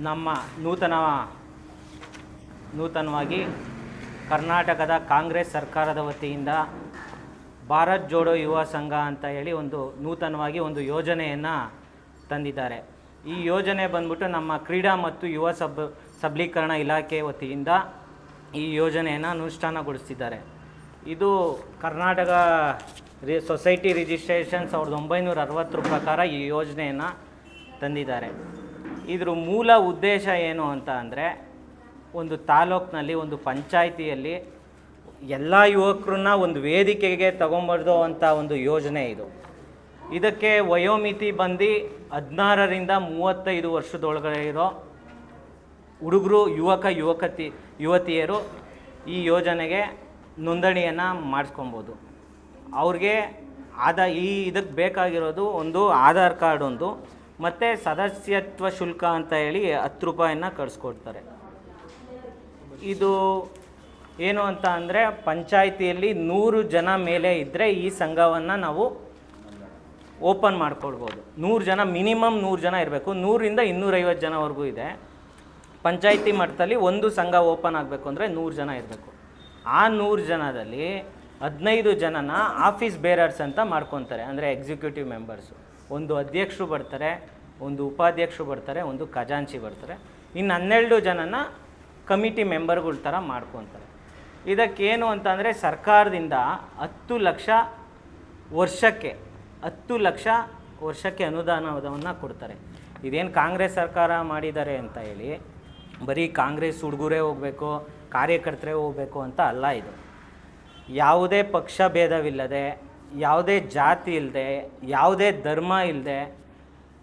ನಮ್ಮ ನೂತನವಾಗಿ ಕರ್ನಾಟಕದ ಕಾಂಗ್ರೆಸ್ ಸರ್ಕಾರದ ವತಿಯಿಂದ ಭಾರತ್ ಜೋಡೋ ಯುವ ಸಂಘ ಅಂತ ಹೇಳಿ ಒಂದು ನೂತನವಾಗಿ ಒಂದು ಯೋಜನೆಯನ್ನು ತಂದಿದ್ದಾರೆ. ಈ ಯೋಜನೆ ಬಂದ್ಬಿಟ್ಟು ನಮ್ಮ ಕ್ರೀಡಾ ಮತ್ತು ಯುವ ಸಬಲೀಕರಣ ಇಲಾಖೆ ವತಿಯಿಂದ ಈ ಯೋಜನೆಯನ್ನು ಅನುಷ್ಠಾನಗೊಳಿಸ್ತಿದ್ದಾರೆ. ಇದು ಕರ್ನಾಟಕ ಸೊಸೈಟಿ ರಿಜಿಸ್ಟ್ರೇಷನ್ 1960 ಪ್ರಕಾರ ಈ ಯೋಜನೆಯನ್ನು ತಂದಿದ್ದಾರೆ. ಇದ್ರ ಮೂಲ ಉದ್ದೇಶ ಏನು ಅಂತ ಅಂದರೆ, ಒಂದು ತಾಲೂಕಿನಲ್ಲಿ ಒಂದು ಪಂಚಾಯಿತಿಯಲ್ಲಿ ಎಲ್ಲ ಯುವಕರನ್ನ ಒಂದು ವೇದಿಕೆಗೆ ತಗೊಂಬರ್ದು ಅಂತ ಒಂದು ಯೋಜನೆ ಇದು. ಇದಕ್ಕೆ ವಯೋಮಿತಿ ಬಂದು 16ರಿಂದ 35 ವರ್ಷದೊಳಗಡೆ ಇರೋ ಹುಡುಗರು, ಯುವತಿಯರು ಈ ಯೋಜನೆಗೆ ನೋಂದಣಿಯನ್ನು ಮಾಡಿಸ್ಕೊಬೋದು. ಅವ್ರಿಗೆ ಇದಕ್ಕೆ ಬೇಕಾಗಿರೋದು ಒಂದು ಆಧಾರ್ ಕಾರ್ಡ್ ಒಂದು, ಮತ್ತು ಸದಸ್ಯತ್ವ ಶುಲ್ಕ ಅಂತ ಹೇಳಿ 10 ರೂಪಾಯಿನ ಕಳಿಸ್ಕೊಡ್ತಾರೆ. ಇದು ಏನು ಅಂತ ಅಂದರೆ, ಪಂಚಾಯಿತಿಯಲ್ಲಿ 100 ಜನ ಮೇಲೆ ಇದ್ದರೆ ಈ ಸಂಘವನ್ನು ನಾವು ಓಪನ್ ಮಾಡ್ಕೊಳ್ಬೋದು. 100 ಜನ, ಮಿನಿಮಮ್ 100 ಜನ ಇರಬೇಕು. 100ರಿಂದ 250 ಜನವರೆಗೂ ಇದೆ. ಪಂಚಾಯಿತಿ ಮಟ್ಟದಲ್ಲಿ ಒಂದು ಸಂಘ ಓಪನ್ ಆಗಬೇಕು ಅಂದರೆ 100 ಜನ ಇರಬೇಕು. ಆ 100 ಜನದಲ್ಲಿ 15 ಜನನ ಆಫೀಸ್ ಬೇರರ್ಸ್ ಅಂತ ಮಾಡ್ಕೊತಾರೆ, ಅಂದರೆ ಎಕ್ಸಿಕ್ಯೂಟಿವ್ ಮೆಂಬರ್ಸು. ಒಂದು ಅಧ್ಯಕ್ಷರು ಬರ್ತಾರೆ, ಒಂದು ಉಪಾಧ್ಯಕ್ಷರು ಬರ್ತಾರೆ, ಒಂದು ಖಜಾಂಚಿ ಬರ್ತಾರೆ. ಇನ್ನು 12 ಜನನ ಕಮಿಟಿ ಮೆಂಬರ್ಗಳ ಥರ ಮಾಡ್ಕೊತಾರೆ. ಇದಕ್ಕೇನು ಅಂತಂದರೆ, ಸರ್ಕಾರದಿಂದ 10 ಲಕ್ಷ ವರ್ಷಕ್ಕೆ ಅನುದಾನವನ್ನು ಕೊಡ್ತಾರೆ. ಇದೇನು ಕಾಂಗ್ರೆಸ್ ಸರ್ಕಾರ ಮಾಡಿದ್ದಾರೆ ಅಂತ ಹೇಳಿ ಬರೀ ಕಾಂಗ್ರೆಸ್ ಹುಡುಗರೇ ಹೋಗಬೇಕು, ಕಾರ್ಯಕರ್ತರೇ ಹೋಗಬೇಕು ಅಂತ ಅಲ್ಲ. ಇದು ಯಾವುದೇ ಪಕ್ಷ ಭೇದವಿಲ್ಲದೆ, ಯಾವುದೇ ಜಾತಿ ಇಲ್ಲದೆ, ಯಾವುದೇ ಧರ್ಮ ಇಲ್ಲದೆ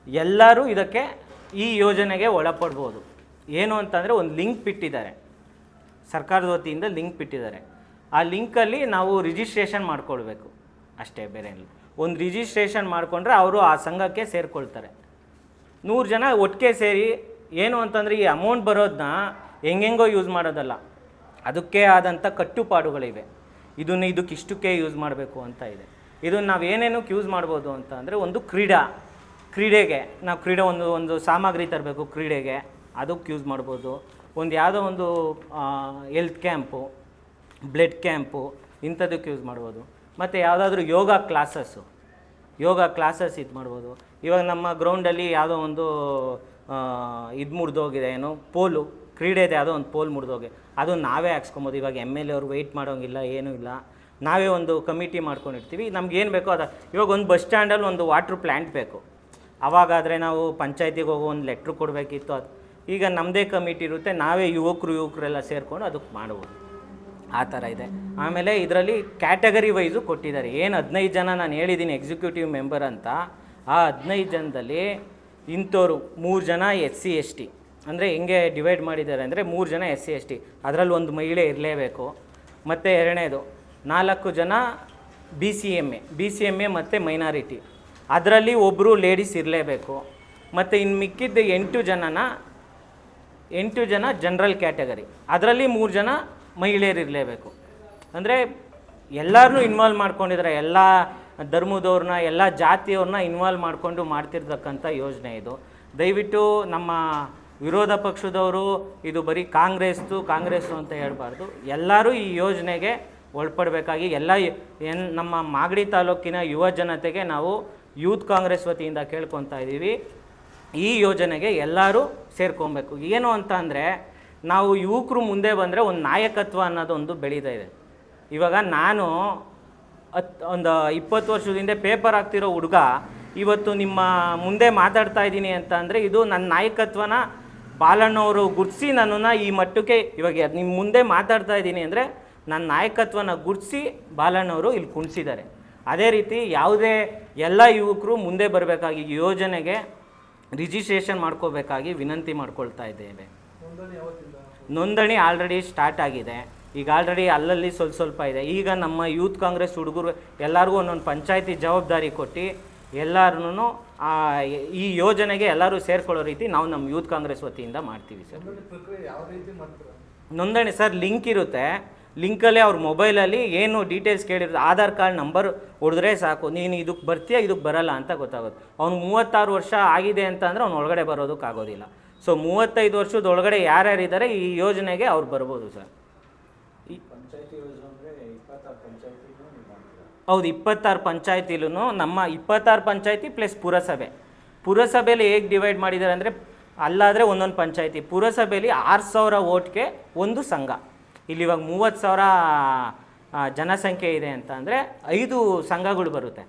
ಎಲ್ಲರೂ ಇದಕ್ಕೆ ಈ ಯೋಜನೆಗೆ ಒಳಪಡ್ಬೋದು. ಏನು ಅಂತಂದರೆ, ಒಂದು ಲಿಂಕ್ ಬಿಟ್ಟಿದ್ದಾರೆ, ಸರ್ಕಾರದ ವತಿಯಿಂದ ಲಿಂಕ್ ಬಿಟ್ಟಿದ್ದಾರೆ. ಆ ಲಿಂಕಲ್ಲಿ ನಾವು ರಿಜಿಸ್ಟ್ರೇಷನ್ ಮಾಡ್ಕೊಳ್ಬೇಕು ಅಷ್ಟೇ, ಬೇರೆ ಇಲ್ಲ. ಒಂದು ರಿಜಿಸ್ಟ್ರೇಷನ್ ಮಾಡಿಕೊಂಡ್ರೆ ಅವರು ಆ ಸಂಘಕ್ಕೆ ಸೇರಿಕೊಳ್ತಾರೆ. 100 ಜನ ಒಟ್ಟಿಗೆ ಸೇರಿ, ಏನು ಅಂತಂದರೆ ಈ ಅಮೌಂಟ್ ಬರೋದನ್ನ ಹೆಂಗೆಂಗೋ ಯೂಸ್ ಮಾಡೋದಲ್ಲ, ಅದಕ್ಕೆ ಆದಂಥ ಕಟ್ಟುಪಾಡುಗಳಿವೆ. ಇದಕ್ಕಿಷ್ಟಕ್ಕೆ ಯೂಸ್ ಮಾಡಬೇಕು ಅಂತ ಇದೆ. ಇದನ್ನು ನಾವು ಏನೇನಕ್ಕೆ ಯೂಸ್ ಮಾಡ್ಬೋದು ಅಂತ ಅಂದರೆ, ಒಂದು ಕ್ರೀಡೆಗೆ ನಾವು ಒಂದು ಸಾಮಗ್ರಿ ತರಬೇಕು ಕ್ರೀಡೆಗೆ, ಅದಕ್ಕೆ ಯೂಸ್ ಮಾಡ್ಬೋದು. ಒಂದು ಯಾವುದೋ ಒಂದು ಹೆಲ್ತ್ ಕ್ಯಾಂಪು, ಬ್ಲಡ್ ಕ್ಯಾಂಪು, ಇಂಥದಕ್ಕೆ ಯೂಸ್ ಮಾಡ್ಬೋದು. ಮತ್ತು ಯಾವುದಾದ್ರೂ ಯೋಗ ಕ್ಲಾಸಸ್ ಇದು ಮಾಡ್ಬೋದು. ಇವಾಗ ನಮ್ಮ ಗ್ರೌಂಡಲ್ಲಿ ಯಾವುದೋ ಒಂದು ಇದು ಮುರಿದೋಗಿದೆ, ಏನು ಪೋಲು ಕ್ರೀಡೆದು ಯಾವುದೋ ಒಂದು ಪೋಲ್ ಮುರಿದೋಗಿ, ಅದು ನಾವೇ ಹಾಕ್ಸ್ಕೊಬೋದು. ಇವಾಗ MLA ಅವ್ರು ವೆಯ್ಟ್ ಮಾಡೋಂಗಿಲ್ಲ, ಏನೂ ಇಲ್ಲ. ನಾವೇ ಒಂದು ಕಮಿಟಿ ಮಾಡ್ಕೊಂಡಿರ್ತೀವಿ. ನಮ್ಗೇನು ಬೇಕೋ ಅದು. ಇವಾಗ ಒಂದು ಬಸ್ ಸ್ಟ್ಯಾಂಡಲ್ಲಿ ಒಂದು ವಾಟ್ರ್ ಪ್ಲ್ಯಾಂಟ್ ಬೇಕು, ಅವಾಗಾದರೆ ನಾವು ಪಂಚಾಯತಿಗೆ ಹೋಗೋ ಒಂದು ಲೆಟ್ರ್ ಕೊಡಬೇಕಿತ್ತು. ಅದು ಈಗ ನಮ್ಮದೇ ಕಮಿಟಿ ಇರುತ್ತೆ, ನಾವೇ ಯುವಕರೆಲ್ಲ ಸೇರಿಕೊಂಡು ಅದಕ್ಕೆ ಮಾಡ್ಬೋದು. ಆ ಥರ ಇದೆ. ಆಮೇಲೆ ಇದರಲ್ಲಿ ಕ್ಯಾಟಗರಿ ವೈಸು ಕೊಟ್ಟಿದ್ದಾರೆ. ಏನು 15 ಜನ ನಾನು ಹೇಳಿದ್ದೀನಿ ಎಕ್ಸಿಕ್ಯೂಟಿವ್ ಮೆಂಬರ್ ಅಂತ, ಆ 15 ಜನದಲ್ಲಿ ಇಂಥವ್ರು 3 ಜನ SC/ST, ಅಂದರೆ ಹೆಂಗೆ ಡಿವೈಡ್ ಮಾಡಿದ್ದಾರೆ ಅಂದರೆ, 3 ಜನ SC/ST, ಅದರಲ್ಲಿ ಒಂದು ಮಹಿಳೆ ಇರಲೇಬೇಕು. ಮತ್ತು ಎರಡನೇದು 4 ಜನ BCMA ಮತ್ತು ಮೈನಾರಿಟಿ, ಅದರಲ್ಲಿ ಒಬ್ಬರು ಲೇಡೀಸ್ ಇರಲೇಬೇಕು. ಮತ್ತು ಇನ್ನು ಮಿಕ್ಕಿದ್ದ 8 ಜನ ಜನರಲ್ ಕ್ಯಾಟಗರಿ, ಅದರಲ್ಲಿ 3 ಜನ ಮಹಿಳೆಯರು ಇರಲೇಬೇಕು. ಅಂದರೆ ಎಲ್ಲರನ್ನೂ ಇನ್ವಾಲ್ವ್ ಮಾಡ್ಕೊಂಡಿದ್ದಾರೆ, ಎಲ್ಲ ಧರ್ಮದವ್ರನ್ನ, ಎಲ್ಲ ಜಾತಿಯವ್ರನ್ನ ಇನ್ವಾಲ್ವ್ ಮಾಡಿಕೊಂಡು ಮಾಡ್ತಿರ್ತಕ್ಕಂಥ ಯೋಜನೆ ಇದು. ದಯವಿಟ್ಟು ನಮ್ಮ ವಿರೋಧ ಪಕ್ಷದವರು ಇದು ಬರೀ ಕಾಂಗ್ರೆಸ್ಸು ಅಂತ ಹೇಳಬಾರ್ದು. ಎಲ್ಲರೂ ಈ ಯೋಜನೆಗೆ ಒಳಪಡಬೇಕಾಗಿ ನಮ್ಮ ಮಾಗಡಿ ತಾಲೂಕಿನ ಯುವ ಜನತೆಗೆ ನಾವು ಯೂತ್ ಕಾಂಗ್ರೆಸ್ ವತಿಯಿಂದ ಕೇಳ್ಕೊತಾ ಇದ್ದೀವಿ, ಈ ಯೋಜನೆಗೆ ಎಲ್ಲರೂ ಸೇರ್ಕೊಬೇಕು. ಏನು ಅಂತ ಅಂದರೆ, ನಾವು ಯುವಕರು ಮುಂದೆ ಬಂದರೆ ಒಂದು ನಾಯಕತ್ವ ಅನ್ನೋದೊಂದು ಬೆಳೀತಾ ಇದೆ. ಇವಾಗ ನಾನು ಒಂದು 20 ವರ್ಷದಿಂದ ಪೇಪರ್ ಹಾಕ್ತಿರೋ ಹುಡುಗ ಇವತ್ತು ನಿಮ್ಮ ಮುಂದೆ ಮಾತಾಡ್ತಾ ಇದ್ದೀನಿ ಅಂತ ಅಂದರೆ, ಇದು ನನ್ನ ನಾಯಕತ್ವನ ಬಾಲಣ್ಣವರು ಗುರ್ತಿಸಿ ನನ್ನನ್ನು ಈ ಮಟ್ಟಕ್ಕೆ ಇವಾಗ ನಿಮ್ಮ ಮುಂದೆ ಮಾತಾಡ್ತಾ ಇದ್ದೀನಿ ಅಂದರೆ, ನನ್ನ ನಾಯಕತ್ವನ ಗುರ್ತಿಸಿ ಬಾಲಣ್ಣವರು ಇಲ್ಲಿ ಕುಣಿಸಿದ್ದಾರೆ. ಅದೇ ರೀತಿ ಎಲ್ಲ ಯುವಕರು ಮುಂದೆ ಬರಬೇಕಾಗಿ ಯೋಜನೆಗೆ ರಿಜಿಸ್ಟ್ರೇಷನ್ ಮಾಡ್ಕೋಬೇಕಾಗಿ ವಿನಂತಿ ಮಾಡ್ಕೊಳ್ತಾ ಇದ್ದೇವೆ. ನೋಂದಣಿ ಆಲ್ರೆಡಿ ಸ್ಟಾರ್ಟ್ ಆಗಿದೆ. ಈಗ ಆಲ್ರೆಡಿ ಅಲ್ಲಲ್ಲಿ ಸ್ವಲ್ಪ ಇದೆ. ಈಗ ನಮ್ಮ ಯೂತ್ ಕಾಂಗ್ರೆಸ್ ಹುಡುಗರು ಎಲ್ಲರಿಗೂ ಒಂದೊಂದು ಪಂಚಾಯತಿ ಜವಾಬ್ದಾರಿ ಕೊಟ್ಟು ಎಲ್ಲರೂ ಈ ಯೋಜನೆಗೆ ಎಲ್ಲರೂ ಸೇರ್ಕೊಳ್ಳೋ ರೀತಿ ನಾವು ನಮ್ಮ ಯೂತ್ ಕಾಂಗ್ರೆಸ್ ವತಿಯಿಂದ ಮಾಡ್ತೀವಿ ಸರ್. ನೋಂದಣಿ ಸರ್ ಲಿಂಕ್ ಇರುತ್ತೆ. ಲಿಂಕಲ್ಲೇ ಅವ್ರ ಮೊಬೈಲಲ್ಲಿ ಏನು ಡೀಟೇಲ್ಸ್ ಕೇಳಿರೋದು ಆಧಾರ್ ಕಾರ್ಡ್ ನಂಬರ್ ಹೊಡೆದ್ರೆ ಸಾಕು, ನೀನು ಇದಕ್ಕೆ ಬರ್ತೀಯಾ ಇದಕ್ಕೆ ಬರಲ್ಲ ಅಂತ ಗೊತ್ತಾಗುತ್ತೆ. ಅವ್ನು 36 ವರ್ಷ ಆಗಿದೆ ಅಂತ ಅಂದರೆ ಅವ್ನು ಒಳಗಡೆ ಬರೋದಕ್ಕಾಗೋದಿಲ್ಲ. ಸೊ 35 ವರ್ಷದ ಒಳಗಡೆ ಯಾರ್ಯಾರಿದ್ದಾರೆ ಈ ಯೋಜನೆಗೆ ಅವ್ರು ಬರ್ಬೋದು ಸರ್. ಹೌದು, 26 ಪಂಚಾಯತಿಲೂ ನಮ್ಮ 26 ಪಂಚಾಯತಿ ಪ್ಲಸ್ ಪುರಸಭೆಯಲ್ಲಿ ಹೇಗೆ ಡಿವೈಡ್ ಮಾಡಿದ್ದಾರೆ ಅಂದರೆ ಅಲ್ಲಾದರೆ ಒಂದೊಂದು ಪಂಚಾಯತಿ, ಪುರಸಭೆಯಲ್ಲಿ 6000 ಓಟ್ಗೆ ಒಂದು ಸಂಘ. ಇಲ್ಲಿ ಇವಾಗ 30,000 ಜನಸಂಖ್ಯೆ ಇದೆ ಅಂತ ಅಂದರೆ 5 ಸಂಘಗಳು ಬರುತ್ತೆ.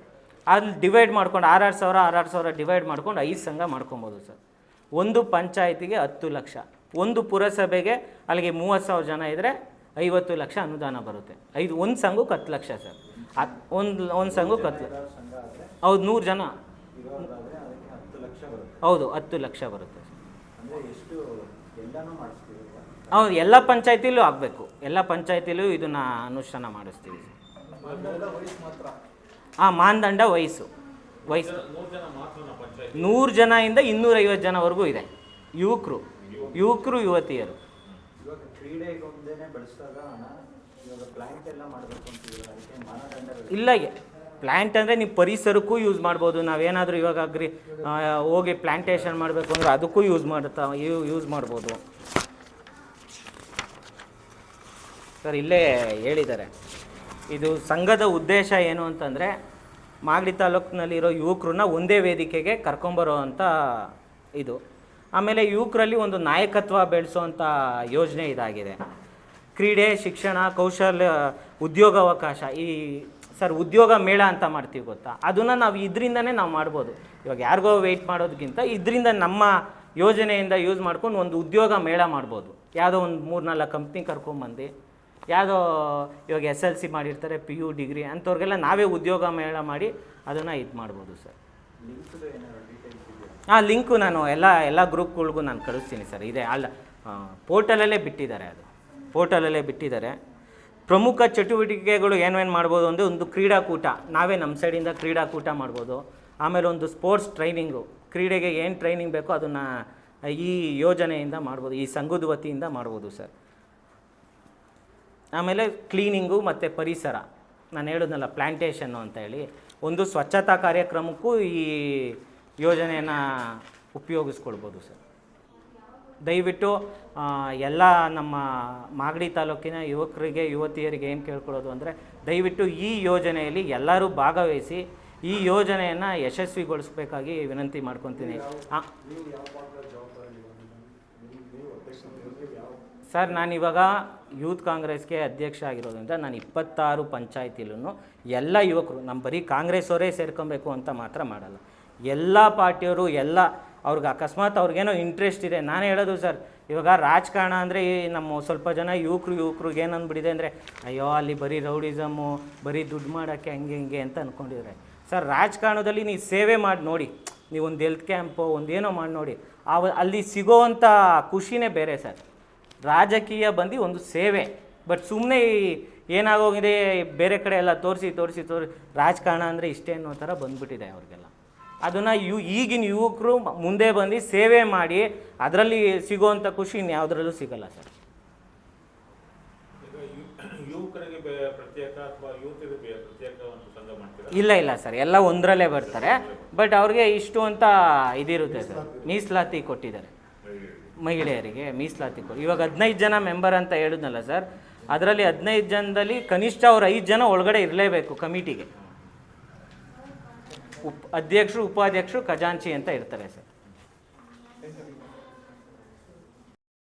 ಅಲ್ಲಿ ಡಿವೈಡ್ ಮಾಡ್ಕೊಂಡು 6,000 ಡಿವೈಡ್ ಮಾಡ್ಕೊಂಡು 5 ಸಂಘ ಮಾಡ್ಕೊಬೋದು ಸರ್. ಒಂದು ಪಂಚಾಯತಿಗೆ 10 ಲಕ್ಷ, ಒಂದು ಪುರಸಭೆಗೆ ಅಲ್ಲಿಗೆ 30,000 ಜನ ಇದ್ದರೆ 50 ಲಕ್ಷ ಅನುದಾನ ಬರುತ್ತೆ. ಒಂದು ಸಂಘಕ್ಕೆ 10 ಲಕ್ಷ ಸರ್. ಒಂದು ಸಂಘಕ್ಕೆ 10 ಲಕ್ಷ. ಹೌದು, 100 ಜನ. ಹೌದು, 10 ಲಕ್ಷ ಬರುತ್ತೆ. ಹೌದು, ಎಲ್ಲ ಪಂಚಾಯತಿಲೂ ಆಗಬೇಕು, ಎಲ್ಲ ಪಂಚಾಯತಿಲೂ ಇದನ್ನು ಅನುಷ್ಠಾನ ಮಾಡಿಸ್ತೀವಿ. ಹಾಂ, ಮಾನದಂಡ ವಯಸ್ಸು 100 ಜನದಿಂದ 250 ಜನವರೆಗೂ ಇದೆ. ಯುವಕರು ಯುವತಿಯರು. ಇಲ್ಲ, ಪ್ಲ್ಯಾಂಟ್ ಅಂದರೆ ನೀವು ಪರಿಸರಕ್ಕೂ ಯೂಸ್ ಮಾಡ್ಬೋದು. ನಾವೇನಾದರೂ ಇವಾಗ ಹೋಗಿ ಪ್ಲ್ಯಾಂಟೇಷನ್ ಮಾಡಬೇಕು ಅಂದರೆ ಅದಕ್ಕೂ ಯೂಸ್ ಮಾಡ್ಬೋದು ಸರ್. ಇಲ್ಲೇ ಹೇಳಿದ್ದಾರೆ. ಇದು ಸಂಘದ ಉದ್ದೇಶ ಏನು ಅಂತಂದರೆ ಮಾಗಡಿ ತಾಲೂಕಿನಲ್ಲಿರೋ ಯುವಕರನ್ನ ಒಂದೇ ವೇದಿಕೆಗೆ ಕರ್ಕೊಂಬರೋ ಅಂಥ ಇದು. ಆಮೇಲೆ ಯುವಕರಲ್ಲಿ ಒಂದು ನಾಯಕತ್ವ ಬೆಳೆಸೋವಂಥ ಯೋಜನೆ ಇದಾಗಿದೆ. ಕ್ರೀಡೆ, ಶಿಕ್ಷಣ, ಕೌಶಲ್ಯ, ಉದ್ಯೋಗಾವಕಾಶ. ಸರ್, ಉದ್ಯೋಗ ಮೇಳ ಅಂತ ಮಾಡ್ತೀವಿ ಗೊತ್ತಾ, ಅದನ್ನು ನಾವು ಇದರಿಂದನೇ ನಾವು ಮಾಡ್ಬೋದು. ಇವಾಗ ಯಾರಿಗೋ ವೆಯ್ಟ್ ಮಾಡೋದಕ್ಕಿಂತ ಇದರಿಂದ ನಮ್ಮ ಯೋಜನೆಯಿಂದ ಯೂಸ್ ಮಾಡ್ಕೊಂಡು ಒಂದು ಉದ್ಯೋಗ ಮೇಳ ಮಾಡ್ಬೋದು. ಯಾವುದೋ ಒಂದು 3-4 ಕಂಪ್ನಿ ಕರ್ಕೊಂಬಂದು, ಯಾವುದೋ ಇವಾಗ SLC ಮಾಡಿರ್ತಾರೆ, PU ಡಿಗ್ರಿ ಅಂಥವ್ರಿಗೆಲ್ಲ ನಾವೇ ಉದ್ಯೋಗ ಮೇಳ ಮಾಡಿ ಅದನ್ನು ಇದು ಮಾಡ್ಬೋದು ಸರ್. ಲಿಂಕು ನಾನು ಎಲ್ಲ ಗ್ರೂಪ್ಗಳಿಗೂ ನಾನು ಕಳಿಸ್ತೀನಿ ಸರ್. ಇದೆ ಪೋರ್ಟಲಲ್ಲೇ ಬಿಟ್ಟಿದ್ದಾರೆ. ಪ್ರಮುಖ ಚಟುವಟಿಕೆಗಳು ಏನೇನು ಮಾಡ್ಬೋದು ಅಂದರೆ ಒಂದು ಕ್ರೀಡಾಕೂಟ, ನಾವೇ ನಮ್ಮ ಸೈಡಿಂದ ಕ್ರೀಡಾಕೂಟ ಮಾಡ್ಬೋದು. ಆಮೇಲೆ ಒಂದು ಸ್ಪೋರ್ಟ್ಸ್ ಟ್ರೈನಿಂಗು, ಕ್ರೀಡೆಗೆ ಏನು ಟ್ರೈನಿಂಗ್ ಬೇಕೋ ಅದನ್ನು ಈ ಯೋಜನೆಯಿಂದ ಮಾಡ್ಬೋದು, ಈ ಸಂಘದ ವತಿಯಿಂದ ಮಾಡ್ಬೋದು ಸರ್. ಆಮೇಲೆ ಕ್ಲೀನಿಂಗು ಮತ್ತು ಪರಿಸರ, ನಾನು ಹೇಳಿದ್ನಲ್ಲ ಪ್ಲ್ಯಾಂಟೇಷನ್ನು ಅಂತ ಹೇಳಿ, ಒಂದು ಸ್ವಚ್ಛತಾ ಕಾರ್ಯಕ್ರಮಕ್ಕೂ ಈ ಯೋಜನೆಯನ್ನು ಉಪಯೋಗಿಸ್ಕೊಳ್ಬೋದು ಸರ್. ದಯವಿಟ್ಟು ಎಲ್ಲ ನಮ್ಮ ಮಾಗಡಿ ತಾಲೂಕಿನ ಯುವಕರಿಗೆ, ಯುವತಿಯರಿಗೆ ಏನು ಕೇಳ್ಕೊಳ್ಳೋದು ಅಂದರೆ, ದಯವಿಟ್ಟು ಈ ಯೋಜನೆಯಲ್ಲಿ ಎಲ್ಲರೂ ಭಾಗವಹಿಸಿ ಈ ಯೋಜನೆಯನ್ನು ಯಶಸ್ವಿಗೊಳಿಸಬೇಕಾಗಿ ವಿನಂತಿ ಮಾಡ್ಕೊತೀನಿ. ಸರ್, ನಾನಿವಾಗ ಯೂತ್ ಕಾಂಗ್ರೆಸ್ಗೆ ಅಧ್ಯಕ್ಷ ಆಗಿರೋದ್ರಿಂದ ನಾನು 26 ಪಂಚಾಯತಿಲೂ ಎಲ್ಲ ಯುವಕರು, ನಮ್ಮ ಬರೀ ಕಾಂಗ್ರೆಸ್ ಅವರೇ ಸೇರ್ಕೊಬೇಕು ಅಂತ ಮಾತ್ರ ಮಾಡಲ್ಲ. ಎಲ್ಲ ಪಾರ್ಟಿಯವರು, ಅವ್ರಿಗೆ ಅಕಸ್ಮಾತ್ ಅವ್ರಿಗೇನೋ ಇಂಟ್ರೆಸ್ಟ್ ಇದೆ. ನಾನು ಹೇಳೋದು ಸರ್, ಇವಾಗ ರಾಜಕಾರಣ ಅಂದರೆ ನಮ್ಮ ಸ್ವಲ್ಪ ಜನ ಯುವಕ್ರಿಗೆ ಏನು ಅಂದ್ಬಿಟ್ಟಿದೆ ಅಂದರೆ, ಅಯ್ಯೋ ಅಲ್ಲಿ ಬರೀ ರೌಡಿಸಮ್ಮು, ಬರೀ ದುಡ್ಡು ಮಾಡೋಕ್ಕೆ ಹಂಗೆ ಅಂತ ಅಂದ್ಕೊಂಡಿದ್ದಾರೆ. ಸರ್, ರಾಜಕಾರಣದಲ್ಲಿ ನೀವು ಸೇವೆ ಮಾಡಿ ನೋಡಿ, ನೀವು ಒಂದು ಹೆಲ್ತ್ ಕ್ಯಾಂಪು ಒಂದೇನೋ ಮಾಡಿ ನೋಡಿ, ಅಲ್ಲಿ ಸಿಗೋವಂಥ ಖುಷಿನೇ ಬೇರೆ ಸರ್. ರಾಜಕೀಯ ಬಂದು ಒಂದು ಸೇವೆ, ಬಟ್ ಸುಮ್ಮನೆ ಏನಾಗೋಗಿದೆ ಬೇರೆ ಕಡೆ ಎಲ್ಲ ತೋರಿಸಿ ರಾಜಕಾರಣ ಅಂದರೆ ಇಷ್ಟೇ ಅನ್ನೋ ಥರ ಬಂದುಬಿಟ್ಟಿದೆ ಅವ್ರಿಗೆಲ್ಲ. ಅದನ್ನು ಈಗಿನ ಯುವಕರು ಮುಂದೆ ಬಂದು ಸೇವೆ ಮಾಡಿ ಅದರಲ್ಲಿ ಸಿಗೋವಂಥ ಖುಷಿ ಇನ್ಯಾವುದ್ರಲ್ಲೂ ಸಿಗಲ್ಲ ಸರ್. ಇಲ್ಲ ಸರ್, ಎಲ್ಲ ಒಂದರಲ್ಲೇ ಬರ್ತಾರೆ. ಬಟ್ ಅವ್ರಿಗೆ ಇಷ್ಟು ಅಂತ ಇದಿರುತ್ತೆ ಸರ್, ಮೀಸಲಾತಿ ಕೊಟ್ಟಿದ್ದಾರೆ ಮಹಿಳೆಯರಿಗೆ, ಮೀಸಲಾತಿ ಕೊಟ್ಟು. ಇವಾಗ 15 ಜನ ಮೆಂಬರ್ ಅಂತ ಹೇಳಿದ್ನಲ್ಲ ಸರ್, ಅದರಲ್ಲಿ 15 ಜನದಲ್ಲಿ ಕನಿಷ್ಠ ಅವ್ರು 5 ಜನ ಒಳಗಡೆ ಇರಲೇಬೇಕು ಕಮಿಟಿಗೆ. ಅಧ್ಯಕ್ಷರು, ಉಪಾಧ್ಯಕ್ಷರು, ಖಜಾಂಚಿ ಅಂತ ಇರ್ತಾರೆ ಸರ್.